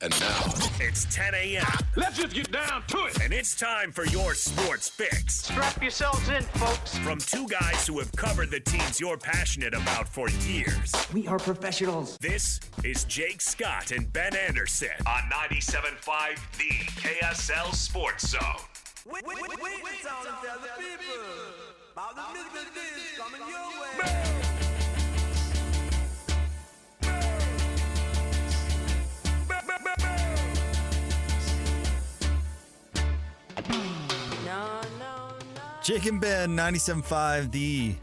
And now, it's 10 a.m. Let's just get down to it. And it's time for your sports fix. Strap yourselves in, folks. From two guys who have covered the teams you're passionate about for years. We are professionals. This is Jake Scott and Ben Anderson on 97.5 The KSL Sports Zone. Wait, tell the people about the music is coming your way. Jake and Ben, 97.5, the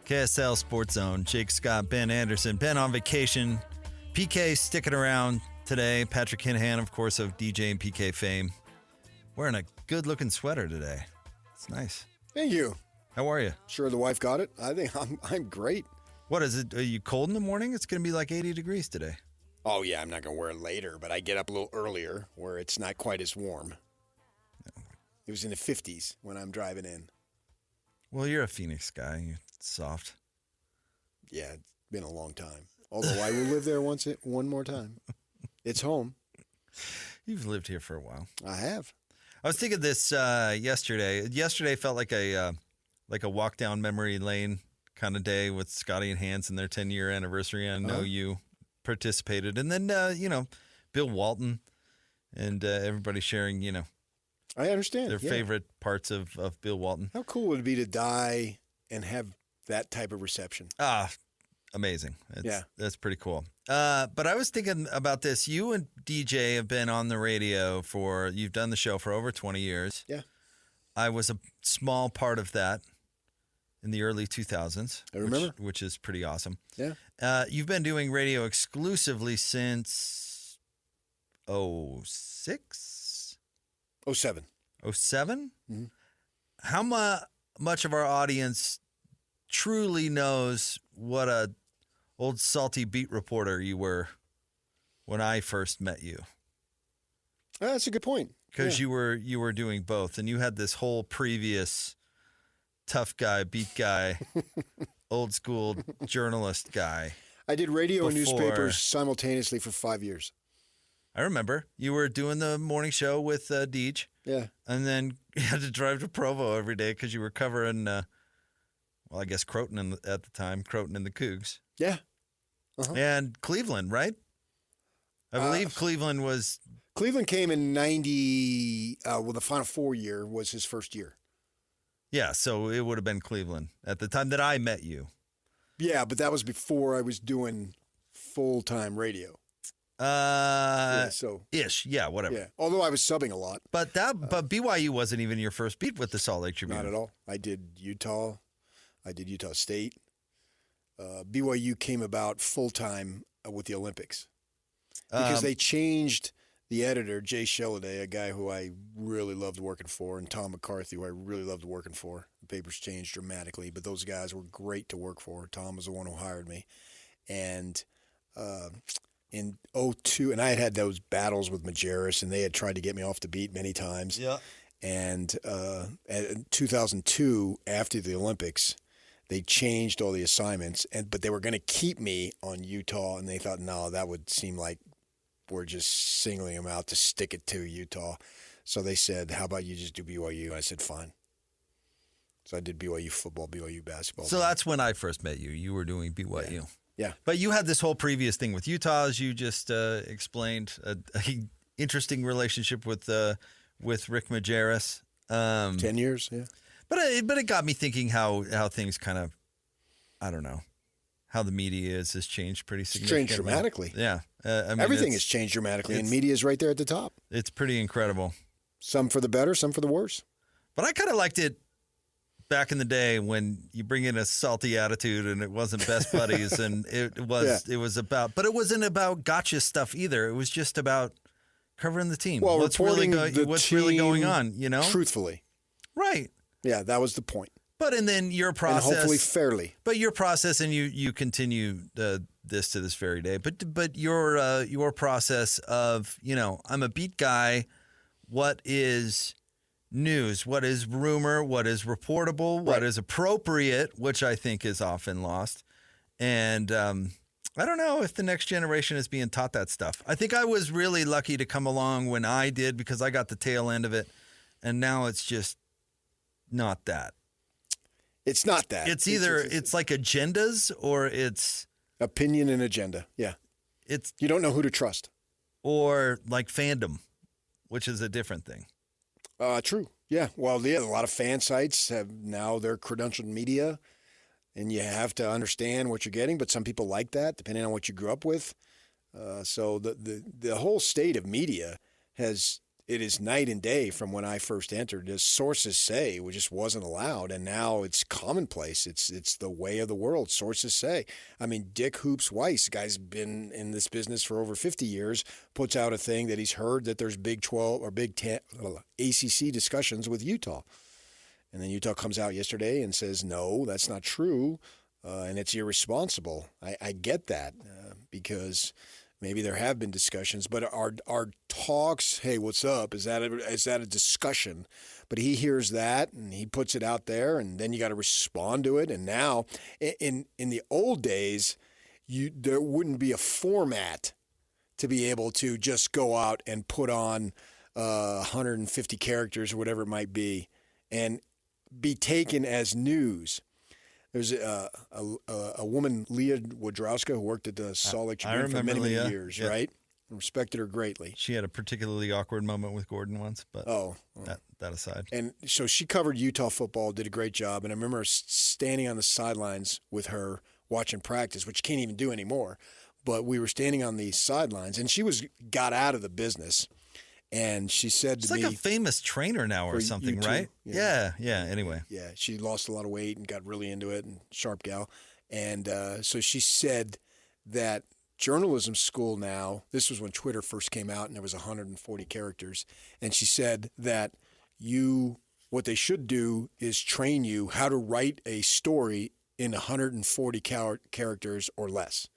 KSL Sports Zone. Jake Scott, Ben Anderson. Ben on vacation. PK sticking around today. Patrick Hinahan, of course, of DJ and PK fame. Wearing a good-looking sweater today. It's nice. Thank you. How are you? Sure the wife got it? I think I'm great. What is it? Are you cold in the morning? It's going to be like 80 degrees today. Oh, yeah, I'm not going to wear it later, but I get up a little earlier where it's not quite as warm. It was in the 50s when I'm driving in. Well, you're a Phoenix guy. You're soft. Yeah, it's been a long time. Although I will live there one more time. It's home. You've lived here for a while. I have. I was thinking this yesterday. Yesterday felt like a walk down memory lane kind of day with Scotty and Hans and their 10-year anniversary. I know you participated. And then, Bill Walton and everybody sharing, I understand. their favorite parts of Bill Walton. How cool would it be to die and have that type of reception? Amazing. Yeah. That's pretty cool. But I was thinking about this. You and DJ have been on the radio you've done the show for over 20 years. Yeah. I was a small part of that in the early 2000s. I remember. Which is pretty awesome. Yeah. You've been doing radio exclusively since 06? 07. 07? Mm-hmm. How much of our audience truly knows what a old salty beat reporter you were when I first met you? That's a good point. Because you were doing both, and you had this whole previous tough guy, beat guy, old school journalist guy. I did radio and newspapers simultaneously for 5 years. I remember. You were doing the morning show with Deej. Yeah. And then you had to drive to Provo every day because you were covering, I guess Croton at the time, Croton and the Cougs. Yeah. Uh-huh. And Cleveland, right? I believe Cleveland came in 90, the Final Four year was his first year. Yeah, so it would have been Cleveland at the time that I met you. Yeah, but that was before I was doing full-time radio. Ish, yeah, whatever. Yeah, although I was subbing a lot. But BYU wasn't even your first beat with the Salt Lake Tribune. Not at all. I did Utah. I did Utah State. BYU came about full-time with the Olympics because they changed the editor, Jay Sheladay, a guy who I really loved working for, and Tom McCarthy, who I really loved working for. The papers changed dramatically, but those guys were great to work for. Tom was the one who hired me. And in 2002, and I had those battles with Majerus, and they had tried to get me off the beat many times. Yeah. And in 2002, after the Olympics, they changed all the assignments, but they were going to keep me on Utah, and they thought, no, that would seem like we're just singling them out to stick it to Utah. So they said, how about you just do BYU? I said, fine. So I did BYU football, BYU basketball. So that's when I first met you. You were doing BYU. Yeah. But you had this whole previous thing with Utah, as you just explained, a interesting relationship with Rick Majerus. 10 years, yeah. But it got me thinking how things kind of, I don't know, how the media has changed pretty significantly. It's changed dramatically. Yeah. Everything has changed dramatically, and media is right there at the top. It's pretty incredible. Some for the better, some for the worse. But I kind of liked it back in the day when you bring in a salty attitude and it wasn't best buddies and it was about, but it wasn't about gotcha stuff either. It was just about covering the team. Well, what's really going on, you know? Truthfully. Right. Yeah, that was the point. But and then your process, and hopefully fairly. But your process, and you continue this to this very day. But your process of I'm a beat guy. What is news? What is rumor? What is reportable? What is appropriate? Which I think is often lost. And I don't know if the next generation is being taught that stuff. I think I was really lucky to come along when I did because I got the tail end of it, and now it's just not that. It's not that. It's either it's like agendas or it's opinion and agenda. Yeah. You don't know who to trust. Or like fandom, which is a different thing. True. Yeah. Well, a lot of fan sites have now their credentialed media, and you have to understand what you're getting. But some people like that, depending on what you grew up with. So the whole state of media it is night and day from when I first entered. As sources say, it just wasn't allowed, and now it's commonplace. It's the way of the world. Sources say. I mean, Dick Hoops Weiss, guy's been in this business for over 50 years, puts out a thing that he's heard that there's Big 12 or Big 10 ACC discussions with Utah, and then Utah comes out yesterday and says, no, that's not true, and it's irresponsible. I get that because. Maybe there have been discussions, but our talks, hey, what's up? Is that a discussion? But he hears that and he puts it out there, and then you got to respond to it. And now, in the old days, there wouldn't be a format to be able to just go out and put on 150 characters or whatever it might be, and be taken as news. There's a woman, Leah Wodrowska, who worked at the Salt Lake Tribune for many years, yeah. Right? I respected her greatly. She had a particularly awkward moment with Gordon once, but that aside. And so she covered Utah football, did a great job, and I remember standing on the sidelines with her watching practice, which you can't even do anymore. But we were standing on the sidelines, and she got out of the business. And she said to me... She's like a famous trainer now or something, right? Yeah. Anyway. Yeah, she lost a lot of weight and got really into it, and sharp gal. And so she said that journalism school now, this was when Twitter first came out and there was 140 characters, and she said that what they should do is train you how to write a story in 140 characters or less.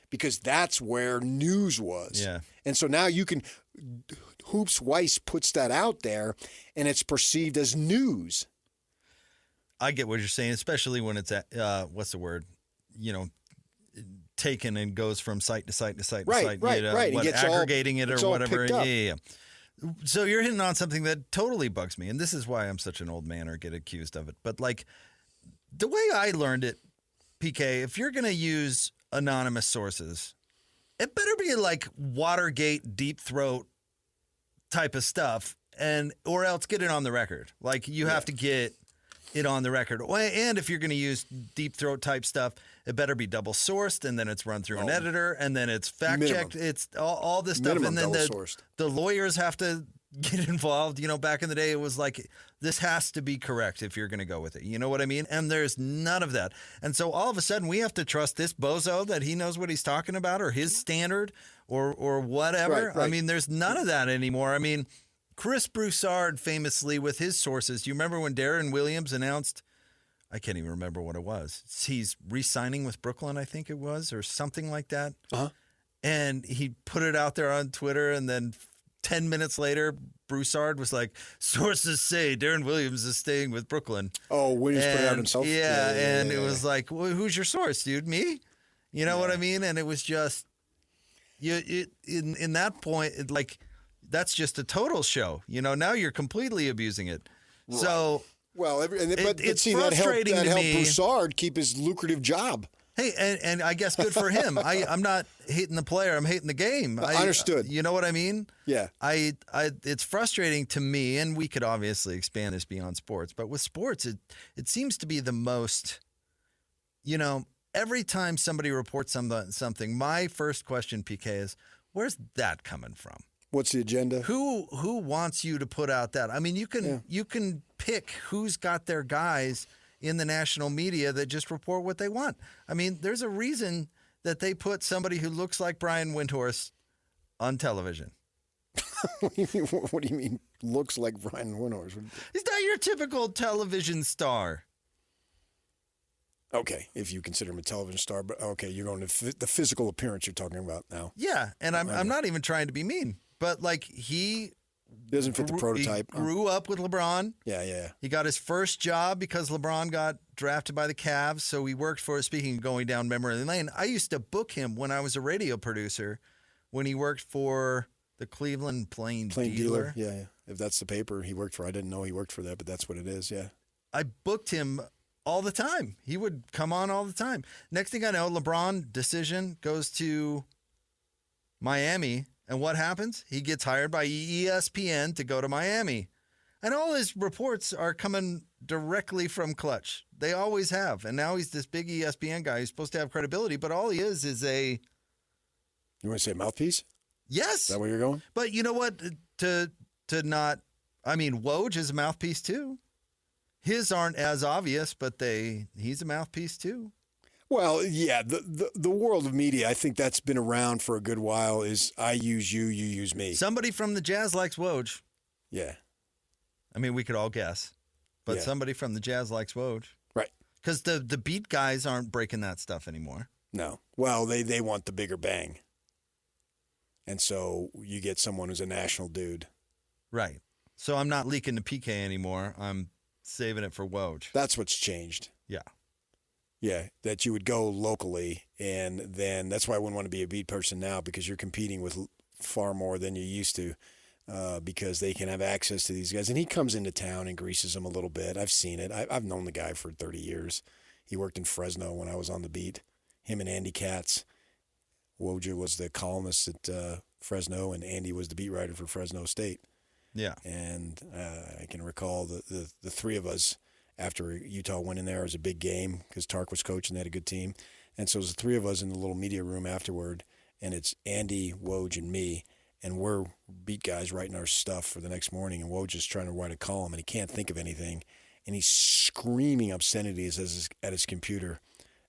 Because that's where news was. Yeah. And so now you can... Hoops Weiss puts that out there, and it's perceived as news. I get what you're saying, especially when it's at, what's the word? Taken and goes from site to site to site to site. Right. What, aggregating it or whatever. Yeah. So you're hitting on something that totally bugs me, and this is why I'm such an old man or get accused of it. But like the way I learned it, PK, if you're going to use anonymous sources, it better be like Watergate, deep throat type of stuff, or else get it on the record. Like you have to get it on the record. And if you're going to use deep throat type stuff, it better be double sourced, and then it's run through an editor, and then it's fact checked. It's all this stuff, and then the lawyers have to get involved. Back in the day, it was like this has to be correct if you're going to go with it. You know what I mean? And there's none of that. And so all of a sudden, we have to trust this bozo that he knows what he's talking about, or his standard, or whatever. Right. I mean, there's none of that anymore. I mean, Chris Broussard famously with his sources. Do you remember when Darren Williams announced? I can't even remember what it was. He's re-signing with Brooklyn, I think it was, or something like that. Uh-huh. And he put it out there on Twitter, and then 10 minutes later, Broussard was like, sources say Darren Williams is staying with Brooklyn. Oh, Williams put it out himself? Yeah, it was like, well, who's your source, dude? Me? You know what I mean? And it was just, in that point, that's just a total show. Now you're completely abusing it. Right. So... Well, it's see, frustrating that to helped me. Broussard keep his lucrative job. Hey, and I guess good for him. I'm not hating the player. I'm hating the game. Understood. You know what I mean? Yeah. It's frustrating to me, and we could obviously expand this beyond sports, but with sports, it seems to be the most, every time somebody reports something, my first question, PK, is, where's that coming from? What's the agenda? Who wants you to put out that? I mean, you can pick who's got their guys in the national media that just report what they want. I mean, there's a reason that they put somebody who looks like Brian Windhorst on television. What do you mean looks like Brian Windhorst? He's not your typical television star. Okay, if you consider him a television star, but okay, you're going to the physical appearance you're talking about now. Yeah, and I'm not even trying to be mean, but like he He doesn't fit the prototype. He grew up with LeBron. Yeah. He got his first job because LeBron got drafted by the Cavs. So he worked for, speaking of going down memory lane, I used to book him when I was a radio producer when he worked for the Cleveland Plain Dealer. Yeah. If that's the paper he worked for, I didn't know he worked for that, but that's what it is, yeah. I booked him all the time. He would come on all the time. Next thing I know, LeBron decision goes to Miami. And what happens? He gets hired by ESPN to go to Miami. And all his reports are coming directly from Clutch. They always have. And now he's this big ESPN guy who's supposed to have credibility, but all he is a... You want to say mouthpiece? Yes. Is that where you're going? But you know what? To not... I mean, Woj is a mouthpiece too. His aren't as obvious, but he's a mouthpiece too. Well, yeah, the world of media, I think that's been around for a good while, is I use you, you use me. Somebody from the Jazz likes Woj. Yeah. I mean, we could all guess. But somebody from the Jazz likes Woj. Right. Because the beat guys aren't breaking that stuff anymore. No. Well, they want the bigger bang. And so you get someone who's a national dude. Right. So I'm not leaking to PK anymore. I'm saving it for Woj. That's what's changed. Yeah. Yeah, that you would go locally, and then that's why I wouldn't want to be a beat person now, because you're competing with far more than you used to, because they can have access to these guys. And he comes into town and greases them a little bit. I've seen it. I've known the guy for 30 years. He worked in Fresno when I was on the beat. Him and Andy Katz. Woj was the columnist at Fresno, and Andy was the beat writer for Fresno State. Yeah. And I can recall the three of us, after Utah went in there, it was a big game because Tark was coaching. They had a good team. And so it was the three of us in the little media room afterward, and it's Andy, Woj, and me, and we're beat guys writing our stuff for the next morning, and Woj is trying to write a column, and he can't think of anything, and he's screaming obscenities at his computer.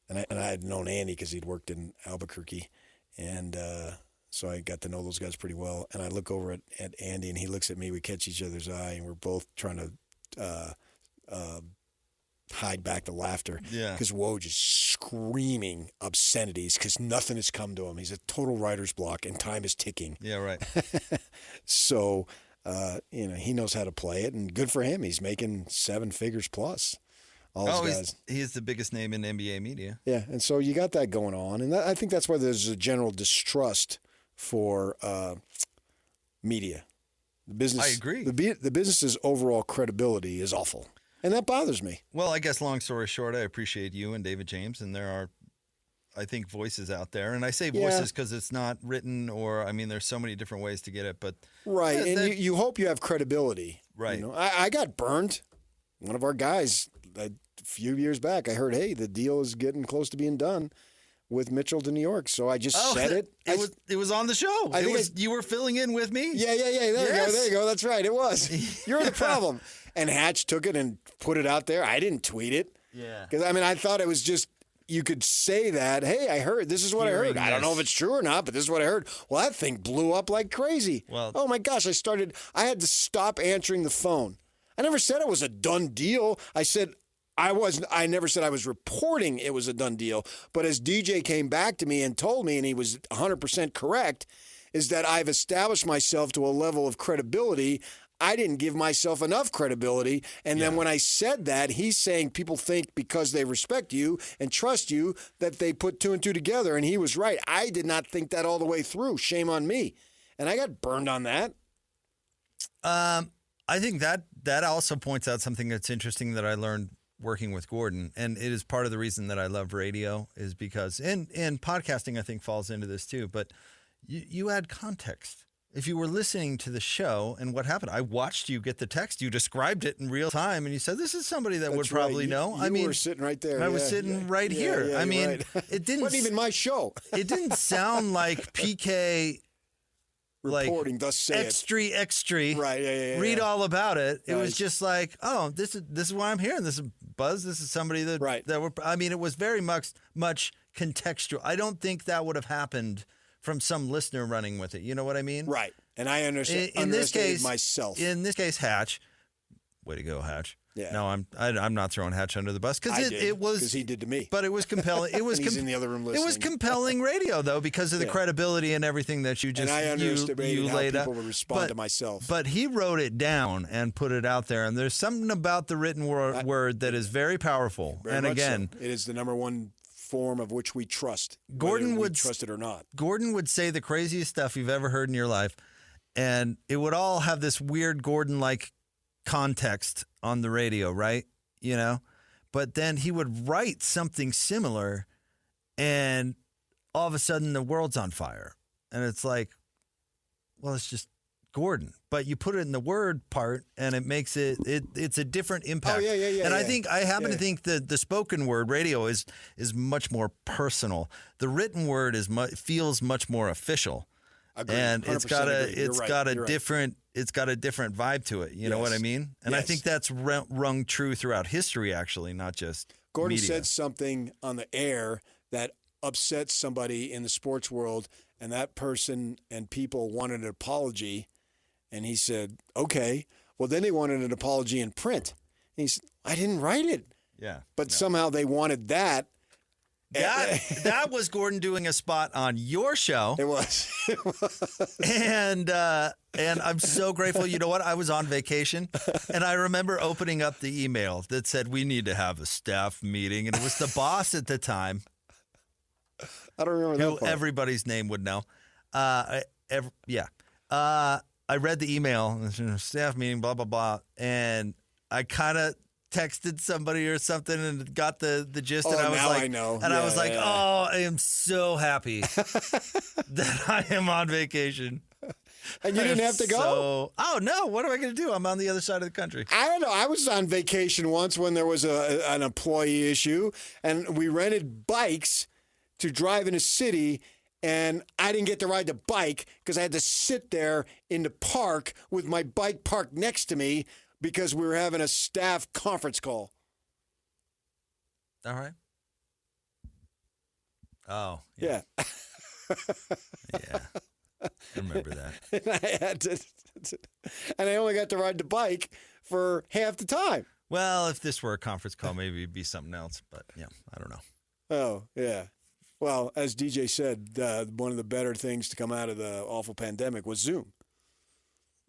And I had known Andy because he'd worked in Albuquerque, and so I got to know those guys pretty well. And I look over at Andy, and he looks at me. We catch each other's eye, and we're both trying to hide back the laughter. Yeah. Because Woj is screaming obscenities because nothing has come to him. He's a total writer's block, and time is ticking. Yeah, right. So, he knows how to play it, and good for him. He's making 7 figures plus. All those guys. He's the biggest name in NBA media. Yeah, and so you got that going on. And I think that's why there's a general distrust for media. The business, I agree. The business's overall credibility is awful. And that bothers me. Well, I guess long story short, I appreciate you and David James, and there are, I think, voices out there. And I say voices because it's not written, or, I mean, there's so many different ways to get it. But right, and you hope you have credibility. Right. I got burned. One of our guys, a few years back, I heard, hey, the deal is getting close to being done with Mitchell to New York. So I just said it. It was on the show. You were filling in with me. Yeah. There you go. That's right. It was. You're the problem. And Hatch took it and put it out there. I didn't tweet it. Yeah. Because, I thought it was just, you could say that, hey, I heard, this is what I heard. I don't know if it's true or not, but this is what I heard. Well, that thing blew up like crazy. Well, oh, my gosh. I had to stop answering the phone. I never said it was a done deal. I never said I was reporting it was a done deal. But as DJ came back to me and told me, and he was 100% correct, is that I've established myself to a level of credibility. I didn't give myself enough credibility. And then when I said that, he's saying people think because they respect you and trust you that they put 2 and 2 together. And he was right. I did not think that all the way through. Shame on me. And I got burned on that. I think that also points out something that's interesting that I learned working with Gordon. And it is part of the reason that I love radio is because, and podcasting I think falls into this too, but you add context. If you were listening to the show and what happened, I watched you get the text. You described it in real time, and you said, "This is somebody that would probably know." You were sitting right there. I was sitting right here. Yeah, right. It didn't. Wasn't even my show. It didn't sound like PK. Reporting, thus say extra. Right. Yeah. Read all about it. It was just like, oh, this is why I'm here. This is Buzz. This is somebody that it was very much contextual. I don't think that would have happened from some listener running with it. You know what I mean? Right. And I understand. In this case, myself. In this case, Hatch. Way to go, Hatch. Yeah. No, I'm not throwing Hatch under the bus because it was because he did to me. But it was compelling. It was he's in the other room listening. It was compelling radio though because of the credibility and everything that you just and I underestimated how laid people out. would respond to myself. But he wrote it down and put it out there, and there's something about the written word that is very powerful. Very and much again, so. It is the number one form of which we trust. Gordon would trust it or not. Gordon would say the craziest stuff you've ever heard in your life, and it would all have this weird Gordon-like context on the radio, right? You know, but then he would write something similar, and all of a sudden the world's on fire, and it's like, well, it's just Gordon, but you put it in the word part, and it makes it's a different impact. Oh yeah. And I happen to think that the spoken word radio is much more personal. The written word feels much more official. Agreed. And it's got a different vibe to it. You know what I mean? And I think that's rung true throughout history, actually, not just Gordon media. said something on the air that upset somebody in the sports world, and that person and people wanted an apology. And he said, okay. Well, then they wanted an apology in print. And he said, I didn't write it. Yeah. But somehow they wanted that. That was Gordon doing a spot on your show. It was. And I'm so grateful. You know what? I was on vacation, and I remember opening up the email that said, we need to have a staff meeting. And it was the boss at the time. I don't remember that part. Everybody's name would know. I read the email, staff meeting, blah, blah, blah. And I kind of texted somebody or something and got the gist. And I was like, I know. And I was like, oh, I am so happy that I am on vacation. And you didn't have to go? Oh, no. What am I going to do? I'm on the other side of the country. I don't know. I was on vacation once when there was an employee issue, and we rented bikes to drive in a city, and I didn't get to ride the bike because I had to sit there in the park with my bike parked next to me because we were having a staff conference call. All right. Oh, yeah. Yeah. I remember that. And I had to, and I only got to ride the bike for half the time. Well, if this were a conference call, maybe it'd be something else. But yeah, I don't know. Oh, yeah. Well, as DJ said, one of the better things to come out of the awful pandemic was Zoom.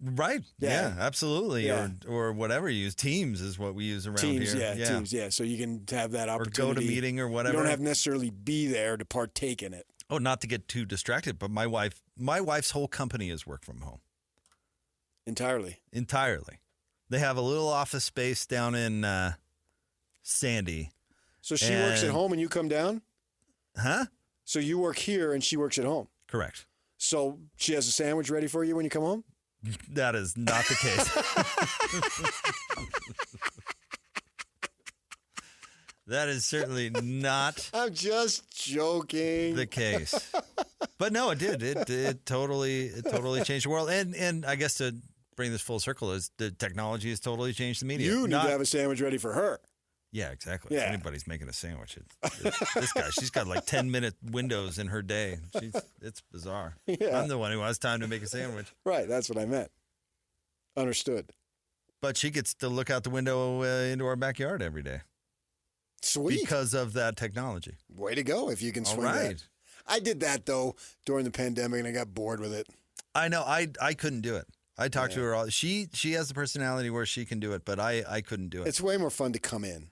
Right. Yeah, absolutely. Yeah. Or whatever you use. Teams is what we use around Teams, here. Teams, yeah. So you can have that opportunity. Or go to meeting or whatever. You don't have to necessarily be there to partake in it. Oh, not to get too distracted, but my wife's whole company is work from home. Entirely. They have a little office space down in Sandy. So she works at home and you come down? Huh? So you work here and she works at home? Correct. So she has a sandwich ready for you when you come home? That is not the case. That is certainly not. I'm just joking. The case. But no, it did. It totally changed the world. And I guess to bring this full circle is the technology has totally changed the media. You need to have a sandwich ready for her. Yeah, exactly. Yeah. If anybody's making a sandwich, this guy, she's got like 10-minute windows in her day. It's bizarre. Yeah. I'm the one who has time to make a sandwich. Right, that's what I meant. Understood. But she gets to look out the window into our backyard every day. Sweet. Because of that technology. Way to go if you can swing that. I did that, though, during the pandemic, and I got bored with it. I know. I couldn't do it. I talked to her all. She has the personality where she can do it, but I couldn't do it. It's way more fun to come in.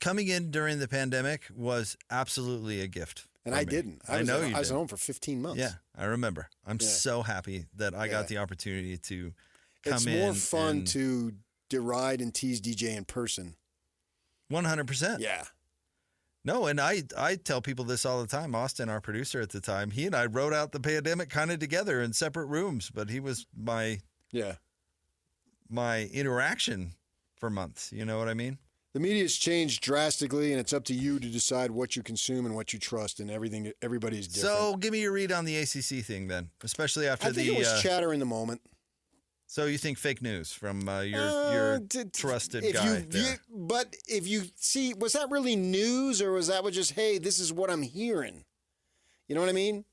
Coming in during the pandemic was absolutely a gift. And I didn't. I was did. home for 15 months. Yeah, I remember. I'm so happy that I got the opportunity to come It's in. more fun to deride and tease DJ in person. 100%. Yeah. No, and I tell people this all the time. Austin, our producer at the time, he and I wrote out the pandemic kind of together in separate rooms, but he was my interaction for months. You know what I mean? The media's changed drastically, and it's up to you to decide what you consume and what you trust, and everybody's different. So give me your read on the ACC thing then, especially after I think it was chatter in the moment. So you think fake news from your trusted guy there. But if you see, was that really news, or was that just, hey, this is what I'm hearing? You know what I mean?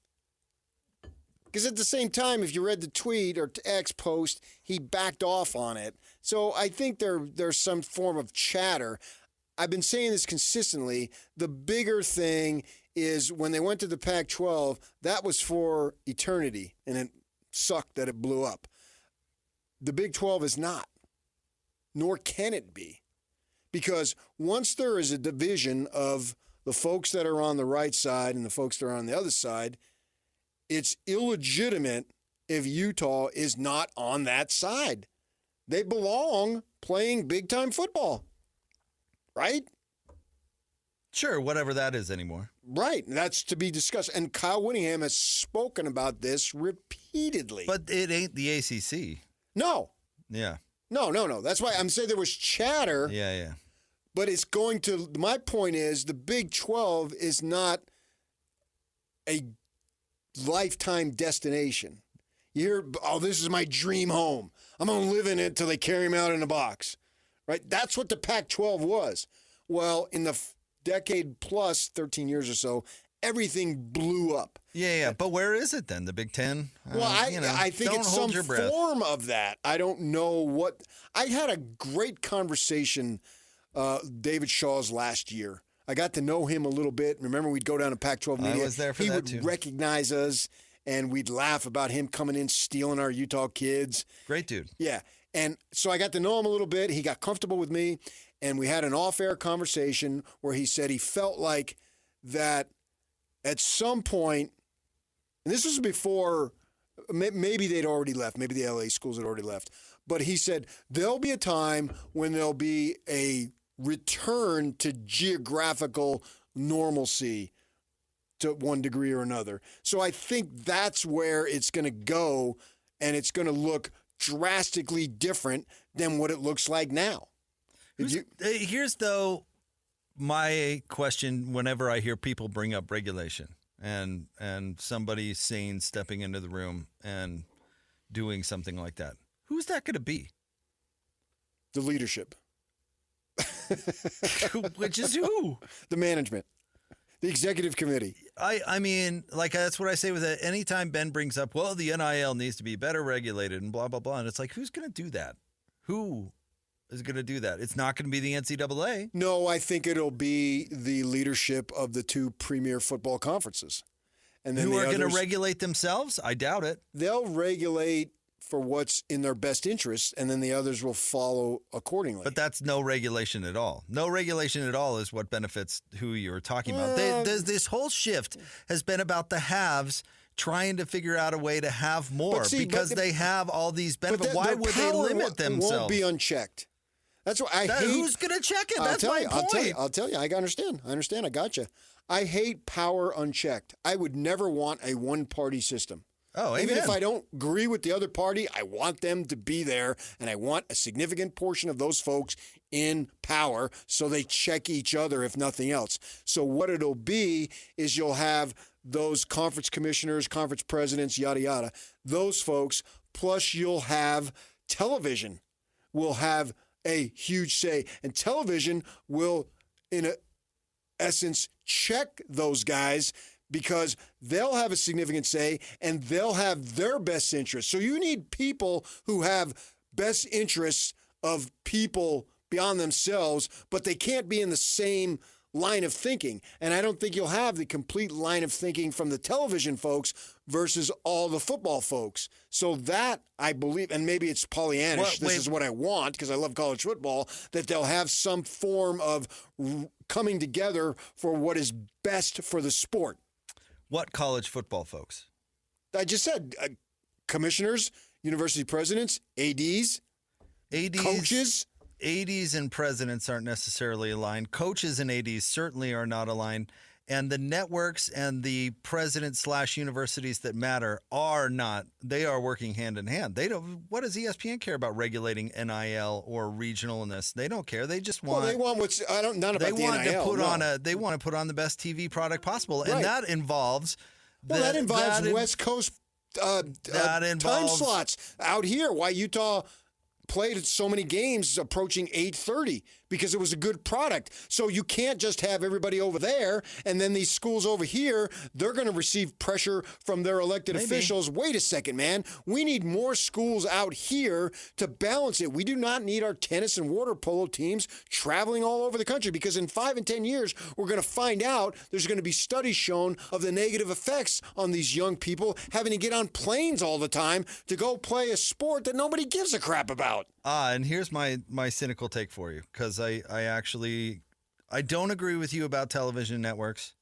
Because at the same time, if you read the tweet or X post, he backed off on it. So I think there's some form of chatter. I've been saying this consistently. The bigger thing is when they went to the Pac-12, that was for eternity, and it sucked that it blew up. The Big 12 is not, nor can it be. Because once there is a division of the folks that are on the right side and the folks that are on the other side, it's illegitimate if Utah is not on that side. They belong playing big-time football, right? Sure, whatever that is anymore. Right. That's to be discussed. And Kyle Whittingham has spoken about this repeatedly. But it ain't the ACC. No. Yeah. No. That's why I'm saying there was chatter. Yeah. But it's going to, my point is, the Big 12 is not a lifetime destination. You hear, oh, this is my dream home. I'm going to live in it till they carry me out in a box. Right? That's what the Pac-12 was. Well, in the decade plus, 13 years or so, everything blew up. Yeah. But where is it then? The Big Ten? Well, I think it's some form of that. I don't know what. I had a great conversation, David Shaw's last year. I got to know him a little bit. Remember, we'd go down to Pac-12 media. I was there for that too. He would recognize us, and we'd laugh about him coming in, stealing our Utah kids. Great dude. Yeah. And so I got to know him a little bit. He got comfortable with me, and we had an off-air conversation where he said he felt like that at some point, and this was before, maybe they'd already left. Maybe the LA schools had already left. But he said there'll be a time when there'll be a return to geographical normalcy to one degree or another. So I think that's where it's going to go, and it's going to look drastically different than what it looks like now. Here's, though, my question whenever I hear people bring up regulation and somebody seen stepping into the room and doing something like that. Who's that going to be? The leadership. Which is who? The management. The executive committee. I mean, like, that's what I say with it. Anytime Ben brings up, well, the NIL needs to be better regulated and blah, blah, blah. And it's like, who's going to do that? Who is going to do that? It's not going to be the NCAA. No, I think it'll be the leadership of the two premier football conferences. And then who are going to regulate themselves? I doubt it. They'll regulate for what's in their best interest, and then the others will follow accordingly. But that's no regulation at all. No regulation at all is what benefits who you're talking about. This whole shift has been about the haves trying to figure out a way to have more because they have all these benefits. Why would they limit themselves? Won't be unchecked. That's what I hate. Who's going to check it? That's my point. I'll tell you. I understand. I got you. I hate power unchecked. I would never want a one-party system. Oh, even if I don't agree with the other party, I want them to be there, and I want a significant portion of those folks in power so they check each other, if nothing else. So what it'll be is you'll have those conference commissioners, conference presidents, yada, yada, those folks, plus you'll have television will have a huge say, and television will, in essence, check those guys because they'll have a significant say and they'll have their best interests. So you need people who have best interests of people beyond themselves, but they can't be in the same line of thinking. And I don't think you'll have the complete line of thinking from the television folks versus all the football folks. So that, I believe, and maybe it's Pollyannish, this is what I want because I love college football, that they'll have some form of coming together for what is best for the sport. What college football folks? I just said commissioners, university presidents, ADs, coaches. ADs and presidents aren't necessarily aligned. Coaches and ADs certainly are not aligned. And the networks and the presidents/universities that matter are not. They are working hand in hand. They don't. What does ESPN care about regulating NIL or regionalness? They don't care. They just want. Well, they want what's. I don't. Not about the NIL. They want to put on the best TV product possible, and that involves. That involves West Coast time slots out here. Why Utah played so many games approaching 8:30 because it was a good product. So you can't just have everybody over there and then these schools over here, they're going to receive pressure from their elected officials. Wait a second, man. We need more schools out here to balance it. We do not need our tennis and water polo teams traveling all over the country, because in 5 and 10 years, we're going to find out there's going to be studies shown of the negative effects on these young people having to get on planes all the time to go play a sport that nobody gives a crap about. And here's my cynical take for you, because I don't agree with you about television networks,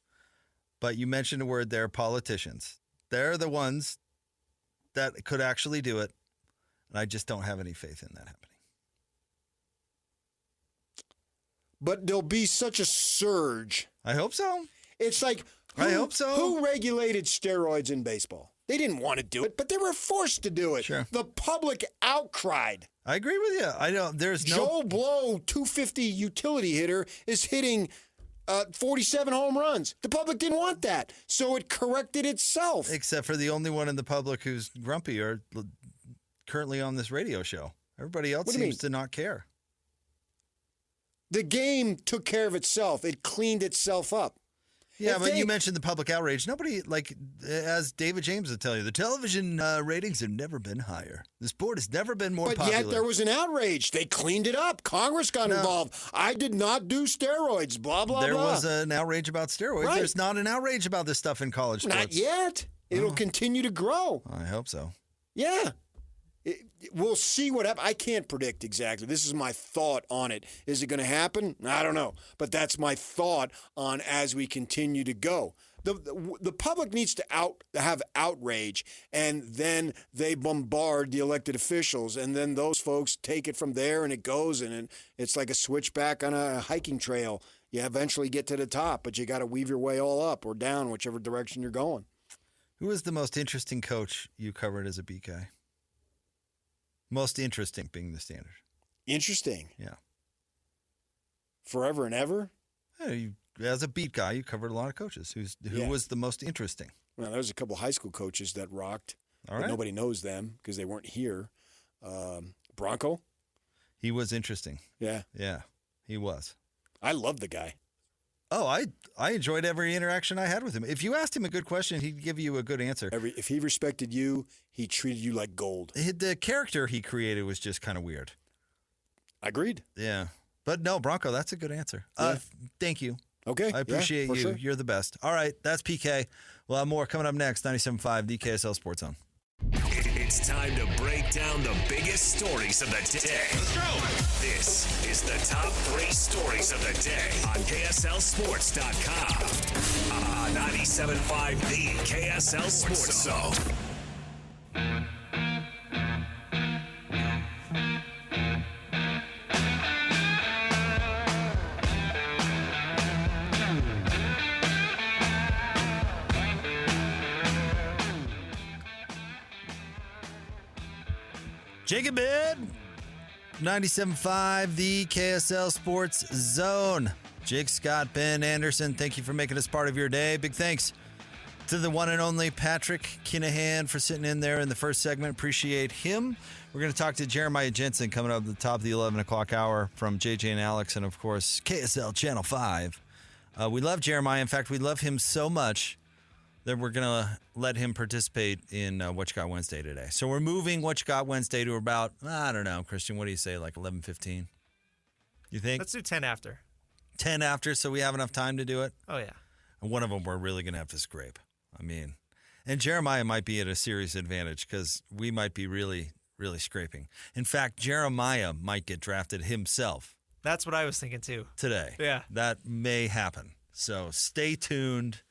but you mentioned a word there, politicians. They're the ones that could actually do it, and I just don't have any faith in that happening. But there'll be such a surge. I hope so. It's like, I hope so. Who regulated steroids in baseball? They didn't want to do it, but they were forced to do it. Sure. The public outcried. I agree with you. I don't. There's no. Joe Blow, 250 utility hitter, is hitting 47 home runs. The public didn't want that, so it corrected itself. Except for the only one in the public who's grumpy or currently on this radio show. Everybody else seems to not care. The game took care of itself. It cleaned itself up. Yeah, but you mentioned the public outrage. Nobody, as David James would tell you, the television ratings have never been higher. The sport has never been more popular. But yet there was an outrage. They cleaned it up. Congress got involved. I did not do steroids, blah, blah, blah. There was an outrage about steroids. Right. There's not an outrage about this stuff in college sports. Not yet. It'll continue to grow. I hope so. Yeah. We'll see what happens. I can't predict exactly. This is my thought on it. Is it going to happen? I don't know. But that's my thought on as we continue to go. The public needs to have outrage, and then they bombard the elected officials, and then those folks take it from there, and it goes, and it's like a switchback on a hiking trail. You eventually get to the top, but you got to weave your way all up or down, whichever direction you're going. Who is the most interesting coach you covered as a beat guy? Most interesting being the standard. Interesting. Yeah. Forever and ever? Yeah, as a beat guy, you covered a lot of coaches. Who was the most interesting? Well, there's a couple high school coaches that rocked. All right. Nobody knows them because they weren't here. Bronco? He was interesting. Yeah. Yeah, he was. I love the guy. Oh, I enjoyed every interaction I had with him. If you asked him a good question, he'd give you a good answer. If he respected you, he treated you like gold. The character he created was just kind of weird. Agreed. Yeah. But no, Bronco, that's a good answer. Yeah. Thank you. Okay. I appreciate you. Sure. You're the best. All right, that's PK. We'll have more coming up next, 97.5, the KSL Sports Zone. It's time to break down the biggest stories of the day. Let's go. This is the top 3 stories of the day on KSLSports.com. 97.5, the KSL Sports Zone. Jacob Bid, 97.5, the KSL Sports Zone. Jake Scott, Ben Anderson, thank you for making us part of your day. Big thanks to the one and only Patrick Kinahan for sitting in there in the first segment. Appreciate him. We're going to talk to Jeremiah Jensen coming up at the top of the 11 o'clock hour from JJ and Alex and, of course, KSL Channel 5. We love Jeremiah. In fact, we love him so much that we're going to let him participate in What You Got Wednesday today. So we're moving What You Got Wednesday to about, I don't know, Christian, what do you say, like 11:15? You think? Let's do 10 after. 10 after, so we have enough time to do it? Oh, yeah. And one of them we're really going to have to scrape. I mean, and Jeremiah might be at a serious advantage because we might be really, really scraping. In fact, Jeremiah might get drafted himself. That's what I was thinking, too. Today. Yeah. That may happen. So stay tuned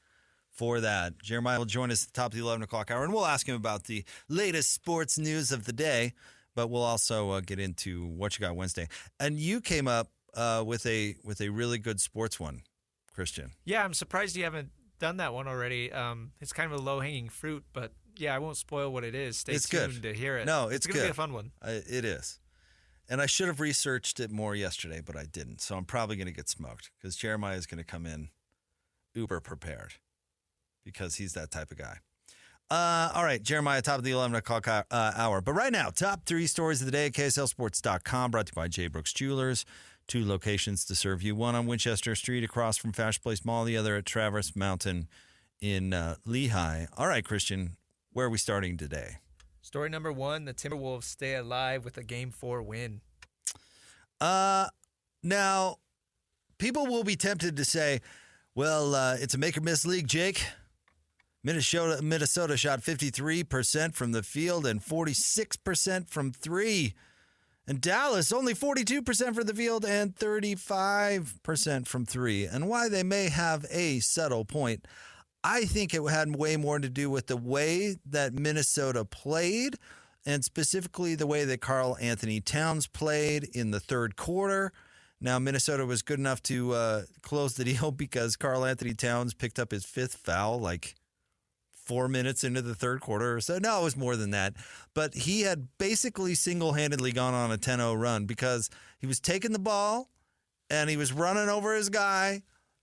for that. Jeremiah will join us at the top of the 11 o'clock hour, and we'll ask him about the latest sports news of the day, but we'll also get into What You Got Wednesday. And you came up with a really good sports one, Christian. Yeah, I'm surprised you haven't done that one already. It's kind of a low-hanging fruit, but yeah, I won't spoil what it is. Stay tuned to hear it. No, it's going to be a fun one. It is. And I should have researched it more yesterday, but I didn't. So I'm probably going to get smoked because Jeremiah is going to come in uber prepared because he's that type of guy. All right, Jeremiah, top of the 11 o'clock hour. But right now, top 3 stories of the day at KSLSports.com, brought to you by J. Brooks Jewelers. 2 locations to serve you. One on Winchester Street across from Fashion Place Mall, the other at Traverse Mountain in Lehigh. All right, Christian, where are we starting today? Story number 1, the Timberwolves stay alive with a Game 4 win. Now, people will be tempted to say, well, it's a make-or-miss league, Jake. Minnesota shot 53% from the field and 46% from 3. And Dallas, only 42% from the field and 35% from 3. And why they may have a subtle point, I think it had way more to do with the way that Minnesota played, and specifically the way that Karl Anthony Towns played in the third quarter. Now, Minnesota was good enough to close the deal because Karl Anthony Towns picked up his 5th foul like 4 minutes into the third quarter or so. No, it was more than that. But he had basically single-handedly gone on a 10-0 run because he was taking the ball and he was running over his guy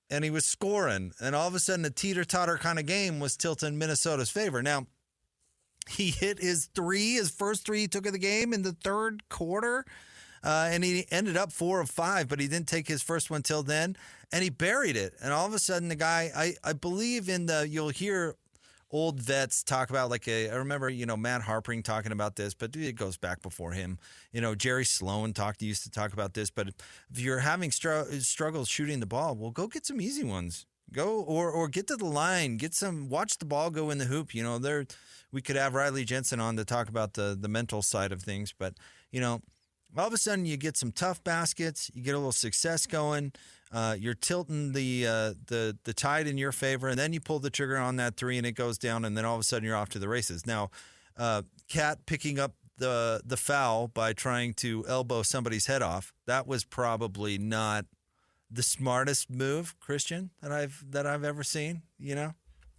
and he was scoring. And all of a sudden, a teeter-totter kind of game was tilting Minnesota's favor. Now, he hit his first three he took of the game in the third quarter. And he ended up 4 of 5, but he didn't take his first one till then. And he buried it. And all of a sudden, the guy, I believe you'll hear old vets talk about I remember, Matt Harpering talking about this, but it goes back before him. Jerry Sloan used to talk about this, but if you're having struggles shooting the ball, well, go get some easy ones. Go or get to the line, watch the ball go in the hoop. We could have Riley Jensen on to talk about the mental side of things, but, all of a sudden you get some tough baskets, you get a little success going, you're tilting the tide in your favor, and then you pull the trigger on that 3 and it goes down, and then all of a sudden you're off to the races. Now, Cat picking up the foul by trying to elbow somebody's head off, that was probably not the smartest move, Christian, that I've ever seen,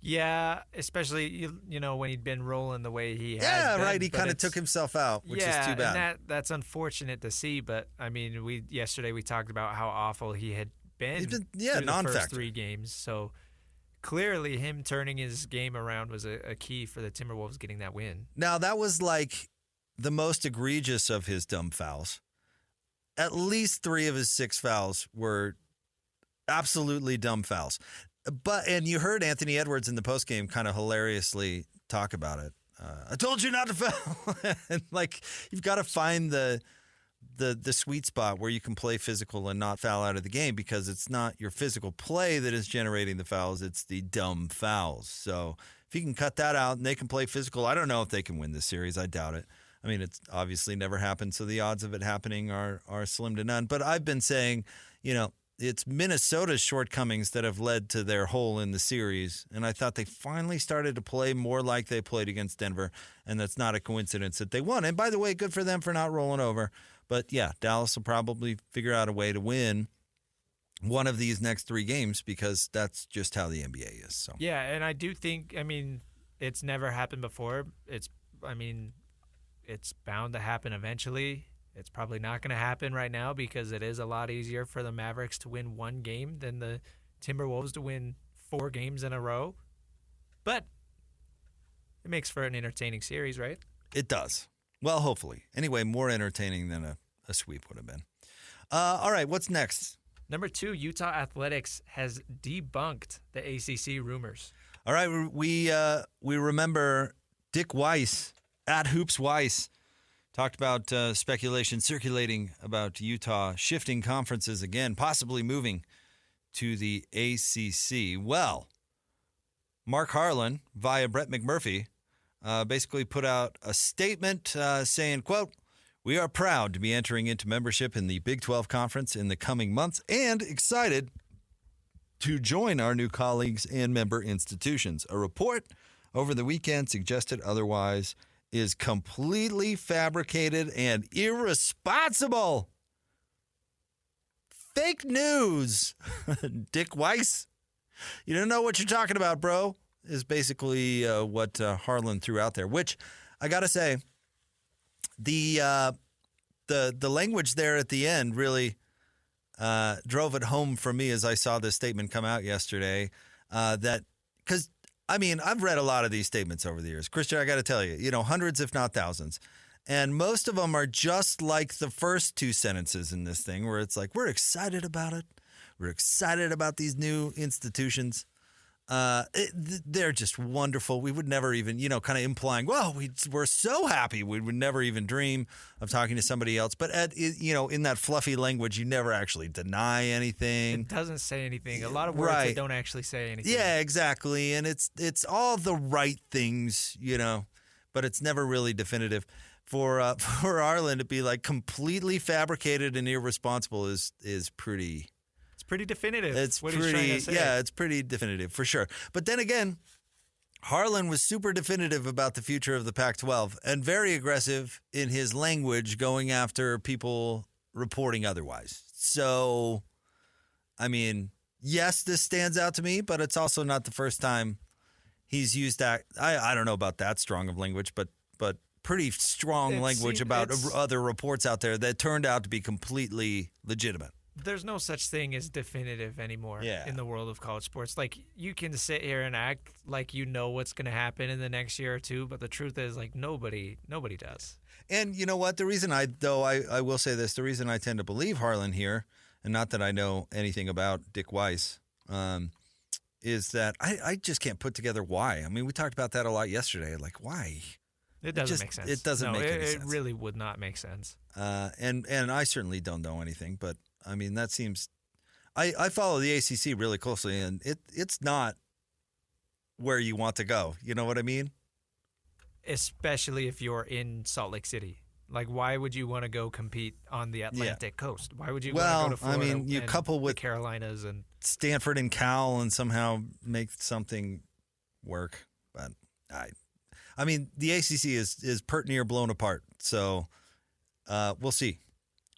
Yeah, especially when he'd been rolling the way he had. Yeah, been, right. He kind of took himself out, which is too bad. And that's unfortunate to see. But I mean, yesterday we talked about how awful he had been. Through the first 3 games. So clearly, him turning his game around was a key for the Timberwolves getting that win. Now that was like the most egregious of his dumb fouls. At least 3 of his 6 fouls were absolutely dumb fouls. And you heard Anthony Edwards in the postgame kind of hilariously talk about it. I told you not to foul. And you've got to find the sweet spot where you can play physical and not foul out of the game, because it's not your physical play that is generating the fouls. It's the dumb fouls. So if you can cut that out and they can play physical, I don't know if they can win this series. I doubt it. I mean, it's obviously never happened, so the odds of it happening are slim to none. But I've been saying, it's Minnesota's shortcomings that have led to their hole in the series, and I thought they finally started to play more like they played against Denver, and that's not a coincidence that they won. And by the way, good for them for not rolling over. But yeah, Dallas will probably figure out a way to win one of these next 3 games, because that's just how the NBA is. So yeah, and I do think, it's never happened before. It's bound to happen eventually. It's probably not going to happen right now because it is a lot easier for the Mavericks to win 1 game than the Timberwolves to win 4 games in a row. But it makes for an entertaining series, right? It does. Well, hopefully. Anyway, more entertaining than a sweep would have been. All right, what's next? Number 2, Utah Athletics has debunked the ACC rumors. All right, we remember Dick Weiss, at Hoops Weiss, talked about speculation circulating about Utah shifting conferences again, possibly moving to the ACC. Well, Mark Harlan, via Brett McMurphy, basically put out a statement saying, quote, "We are proud to be entering into membership in the Big 12 Conference in the coming months and excited to join our new colleagues and member institutions. A report over the weekend suggested otherwise is completely fabricated and irresponsible. Fake news." Dick Weiss, you don't know what you're talking about, bro, is basically what Harlan threw out there, which I got to say, the language there at the end really drove it home for me as I saw this statement come out yesterday. Because I've read a lot of these statements over the years. Christian, I got to tell you, hundreds, if not thousands. And most of them are just like the first two sentences in this thing where it's like, we're excited about it. We're excited about these new institutions. They're just wonderful. We would never even, kind of implying, well, we're so happy. We would never even dream of talking to somebody else. But, in that fluffy language, you never actually deny anything. It doesn't say anything. A lot of words that don't actually say anything. Yeah, exactly. And it's all the right things, but it's never really definitive. For Arlen to be like completely fabricated and irresponsible is pretty... pretty definitive. It's what pretty, he's trying to say. Yeah, it's pretty definitive for sure. But then again, Harlan was super definitive about the future of the Pac-12 and very aggressive in his language going after people reporting otherwise. So, I mean, yes, this stands out to me, but it's also not the first time he's used that. I don't know about that strong of language, but pretty strong language about other reports out there that turned out to be completely legitimate. There's no such thing as definitive anymore in the world of college sports. Like, you can sit here and act like you know what's going to happen in the next year or two, but the truth is, like, nobody does. And you know what? The reason I will say this, the reason I tend to believe Harlan here, and not that I know anything about Dick Weiss, is that I just can't put together why. I mean, we talked about that a lot yesterday. Like, why? It doesn't make sense. It doesn't make any sense. It really would not make sense. And I certainly don't know anything, but I mean, that seems I follow the ACC really closely, and it's not where you want to go. You know what I mean? Especially if you're in Salt Lake City. Like, why would you want to go compete on the Atlantic coast? Why would you want to go to Florida? I mean, you couple with the Carolinas and Stanford and Cal and somehow make something work. But I mean, the ACC is pert near blown apart. So we'll see.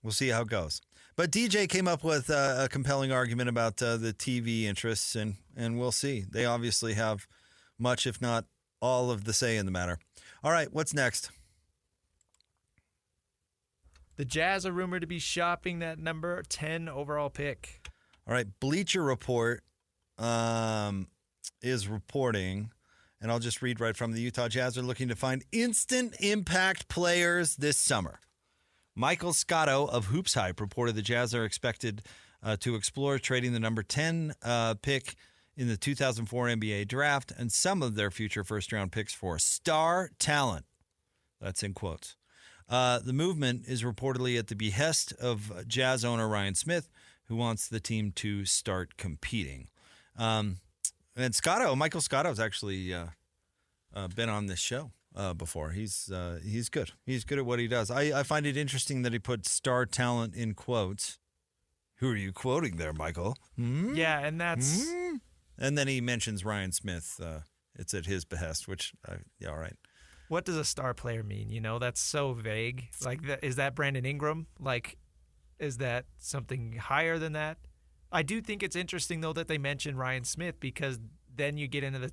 We'll see how it goes. But DJ came up with a compelling argument about the TV interests, and we'll see. They obviously have much, if not all, of the say in the matter. All right, what's next? The Jazz are rumored to be shopping that number 10 overall pick. All right, Bleacher Report is reporting, and I'll just read right from the Utah Jazz are looking to find instant impact players this summer. Michael Scotto of Hoops Hype reported the Jazz are expected to explore trading the number 10 pick in the 2004 NBA draft and some of their future first-round picks for star talent. That's in quotes. The movement is reportedly at the behest of Jazz owner Ryan Smith, who wants the team to start competing. And Michael Scotto has actually been on this show before. He's good. He's good at what he does. I find it interesting that he put star talent in quotes. Who are you quoting there, Michael? Yeah, and that's... And then he mentions Ryan Smith. It's at his behest, which, all right. What does a star player mean? That's so vague. Like, is that Brandon Ingram? Like, is that something higher than that? I do think it's interesting, though, that they mention Ryan Smith, because then you get into the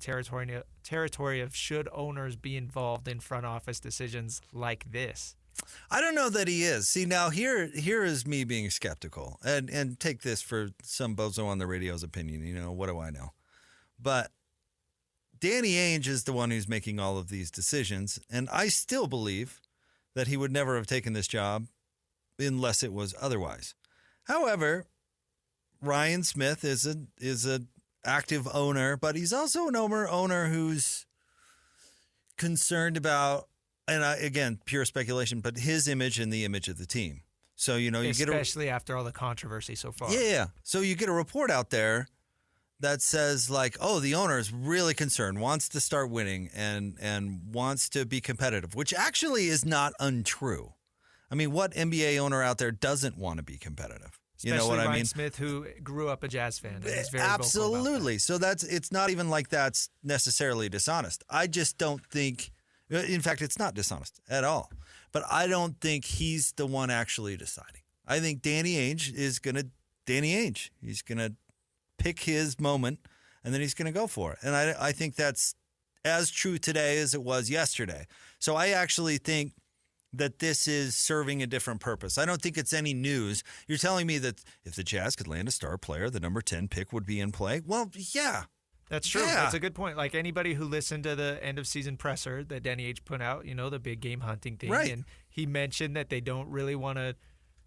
territory of should owners be involved in front office decisions like this. I don't know that he is. See, now here is me being skeptical, and take this for some bozo on the radio's opinion. What do I know? But Danny Ainge is the one who's making all of these decisions, and I still believe that he would never have taken this job unless it was otherwise. However, Ryan Smith is an active owner, but he's also an owner who's concerned about, and again, pure speculation, but his image and the image of the team. So, you especially after all the controversy so far. Yeah. So you get a report out there that says, like, oh, the owner is really concerned, wants to start winning, and wants to be competitive, which actually is not untrue. I mean, what NBA owner out there doesn't want to be competitive? Especially you know what Ryan I mean? Smith, who grew up a Jazz fan. And is very absolutely. So it's not even like that's necessarily dishonest. I just don't think, in fact, it's not dishonest at all. But I don't think he's the one actually deciding. I think Danny Ainge. He's going to pick his moment, and then he's going to go for it. And I think that's as true today as it was yesterday. So I actually think that this is serving a different purpose. I don't think it's any news. You're telling me that if the Jazz could land a star player, the number 10 pick would be in play? Well, yeah. That's true. Yeah. That's a good point. Like anybody who listened to the end of season presser that Danny H put out, the big game hunting thing. Right. And he mentioned that they don't really want to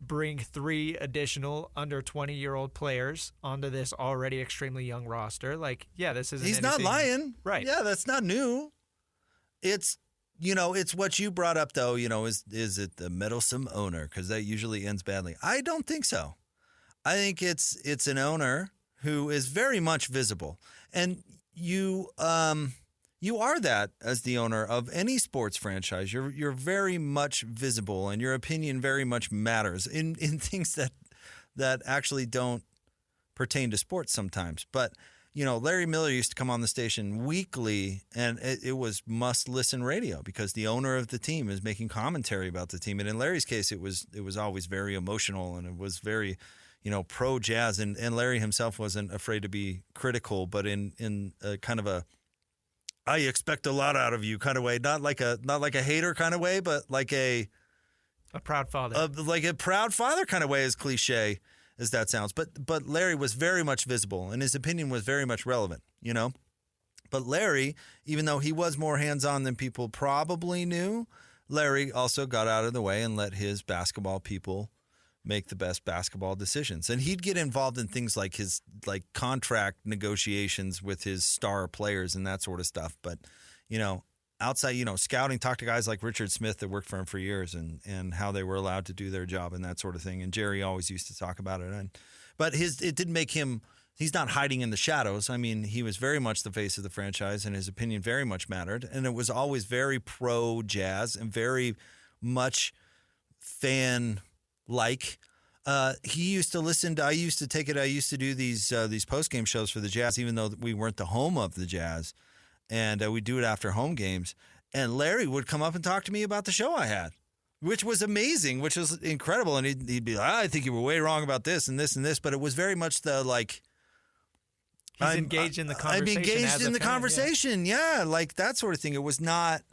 bring 3 additional under 20-year-old players onto this already extremely young roster. Like, yeah, this isn't He's not anything- lying. Right. Yeah, that's not new. It's, it's what you brought up, though, is it the meddlesome owner? Because that usually ends badly. I don't think so. I think it's an owner who is very much visible. And you are that as the owner of any sports franchise. You're very much visible, and your opinion very much matters in things that actually don't pertain to sports sometimes. But Larry Miller used to come on the station weekly, and it was must-listen radio because the owner of the team is making commentary about the team. And in Larry's case, it was always very emotional, and it was very pro-Jazz, and Larry himself wasn't afraid to be critical, but in a kind of a I expect a lot out of you kind of way, not like a hater kind of way, but like a proud father, like a proud father kind of way, as cliche as that sounds. But Larry was very much visible, and his opinion was very much relevant, But Larry, even though he was more hands-on than people probably knew, Larry also got out of the way and let his basketball people make the best basketball decisions. And he'd get involved in things like his contract negotiations with his star players and that sort of stuff. But, outside, scouting, talk to guys like Richard Smith that worked for him for years and how they were allowed to do their job and that sort of thing. And Jerry always used to talk about it. But it didn't make him – he's not hiding in the shadows. I mean, he was very much the face of the franchise, and his opinion very much mattered. And it was always very pro-Jazz and very much fan – he used to listen to. I used to do these post-game shows for the Jazz, even though we weren't the home of the Jazz, and we do it after home games. And Larry would come up and talk to me about the show I had, which was amazing, which was incredible. And he'd be like, "I think you were way wrong about this and this and this," but it was very much the like. He's engaged in the conversation. I'm engaged in the conversation, yeah, like that sort of thing. It was not.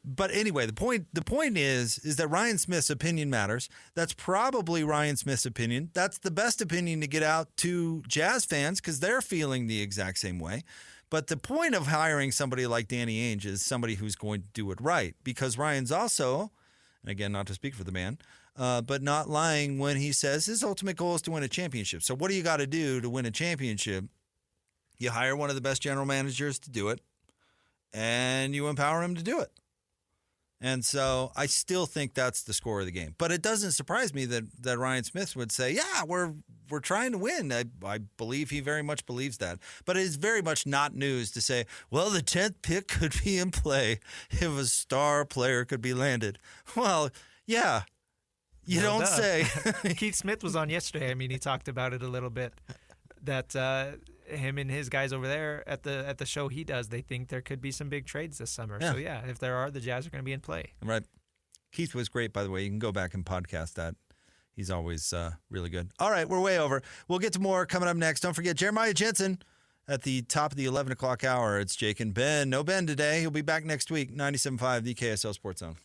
But anyway, the point is that Ryan Smith's opinion matters. That's probably Ryan Smith's opinion. That's the best opinion to get out to Jazz fans because they're feeling the exact same way. But the point of hiring somebody like Danny Ainge is somebody who's going to do it right, because Ryan's also, and again, not to speak for the man, but not lying when he says his ultimate goal is to win a championship. So what do you got to do to win a championship? You hire one of the best general managers to do it, and you empower him to do it. And so I still think that's the score of the game. But it doesn't surprise me that Ryan Smith would say, yeah, we're trying to win. I believe he very much believes that. But it is very much not news to say, well, the 10th pick could be in play if a star player could be landed. Well, yeah, you don't say. Keith Smith was on yesterday. I mean, he talked about it a little bit, that him and his guys over there at the show he does, they think there could be some big trades this summer. Yeah. So, yeah, if there are, the Jazz are going to be in play. Right. Keith was great, by the way. You can go back and podcast that. He's always really good. All right, we're way over. We'll get to more coming up next. Don't forget Jeremiah Jensen at the top of the 11 o'clock hour. It's Jake and Ben. No Ben today. He'll be back next week. 97.5, the KSL Sports Zone.